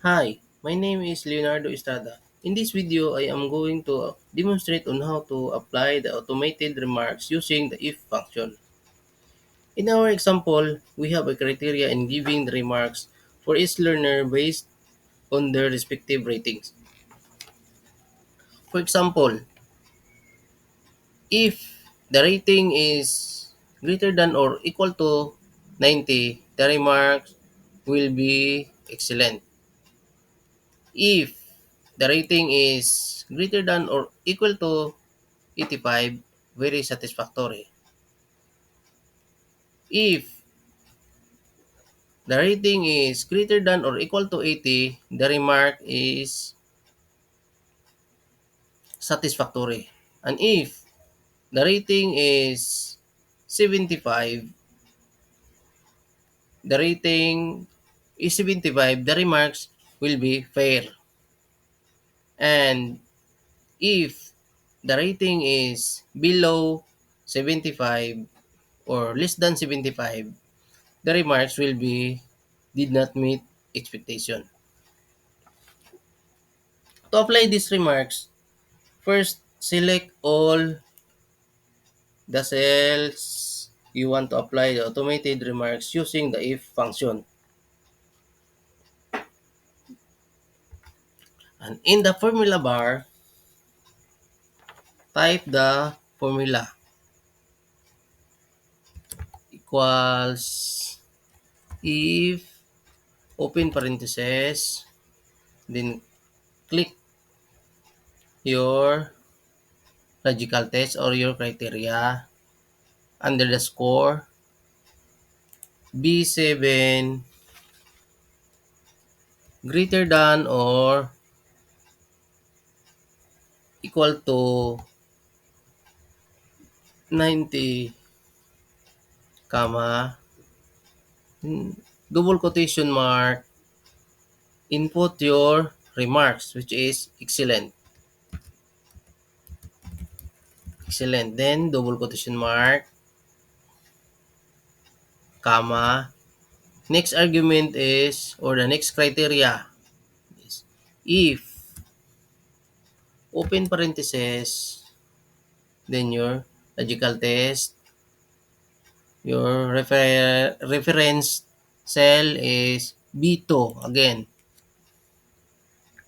Hi, my name is Leonardo Estrada. In this video, I am going to demonstrate on how to apply the automated remarks using the if function. In our example, we have a criteria in giving the remarks for each learner based on their respective ratings. For example, if the rating is greater than or equal to 90, the remarks will be excellent. If the rating is greater than or equal to 85, very satisfactory. If the rating is greater than or equal to 80, the remark is satisfactory. And if the rating is 75, the remarks will be fair. And if the rating is below 75 or less than 75, the remarks will be did not meet expectation. To apply these remarks, first select all the cells you want to apply the automated remarks using the if function. And in the formula bar, type the formula equals if open parentheses, then click your logical test or your criteria under the score B7 greater than or equal to 90, comma, double quotation mark, input your remarks, which is excellent. Excellent. Then, double quotation mark, comma. Next argument is, or the next criteria is, if, open parentheses, then your logical test, your reference cell is B2 again,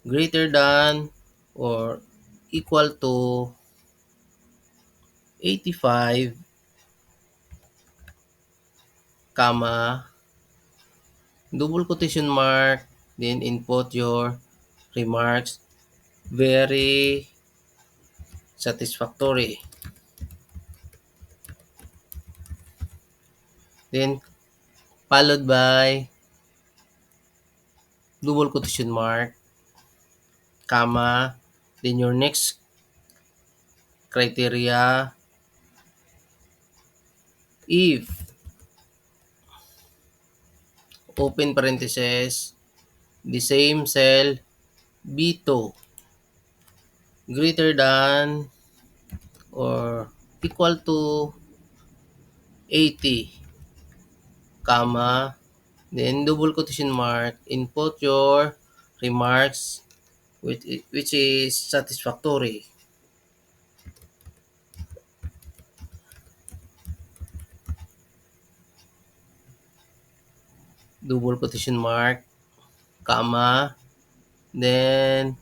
greater than or equal to 85, comma, double quotation mark, then input your remarks, very satisfactory. Then followed by double quotation mark, comma, then your next criteria, if, open parentheses, the same cell B2 greater than or equal to 80, comma, then double quotation mark, input your remarks which is satisfactory. Double quotation mark, comma, then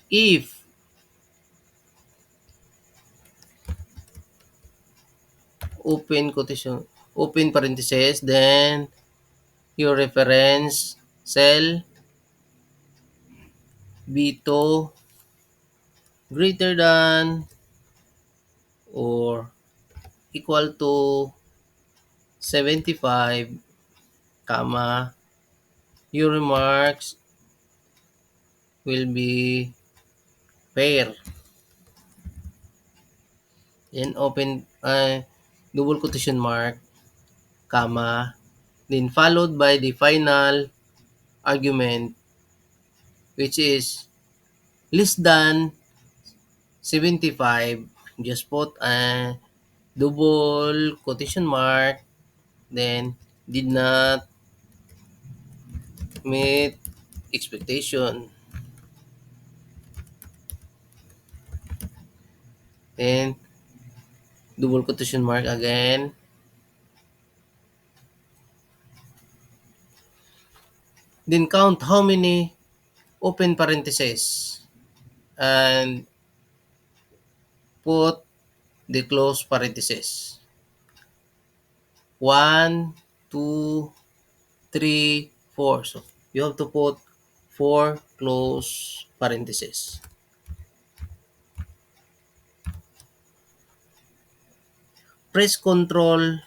if, open quotation, open parentheses, then your reference cell B2 greater than or equal to 75, comma, your remarks will be fair. Then open double quotation mark, comma, then followed by the final argument which is less than 75. Just put a double quotation mark, then did not meet expectation. Then double quotation mark again. Then count how many open parentheses and put the close parentheses. One, two, three, four. So you have to put four close parentheses. Press Ctrl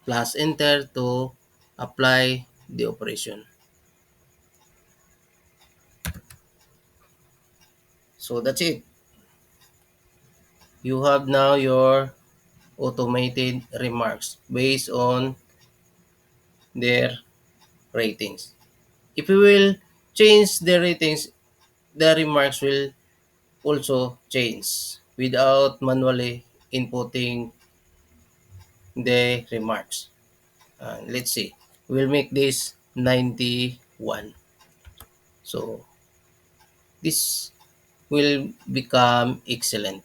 plus Enter to apply the operation. So that's it. You have now your automated remarks based on their ratings. If you will change the ratings, the remarks will also change without manually inputting the remarks. Let's see. We'll make this 91. So this will become excellent.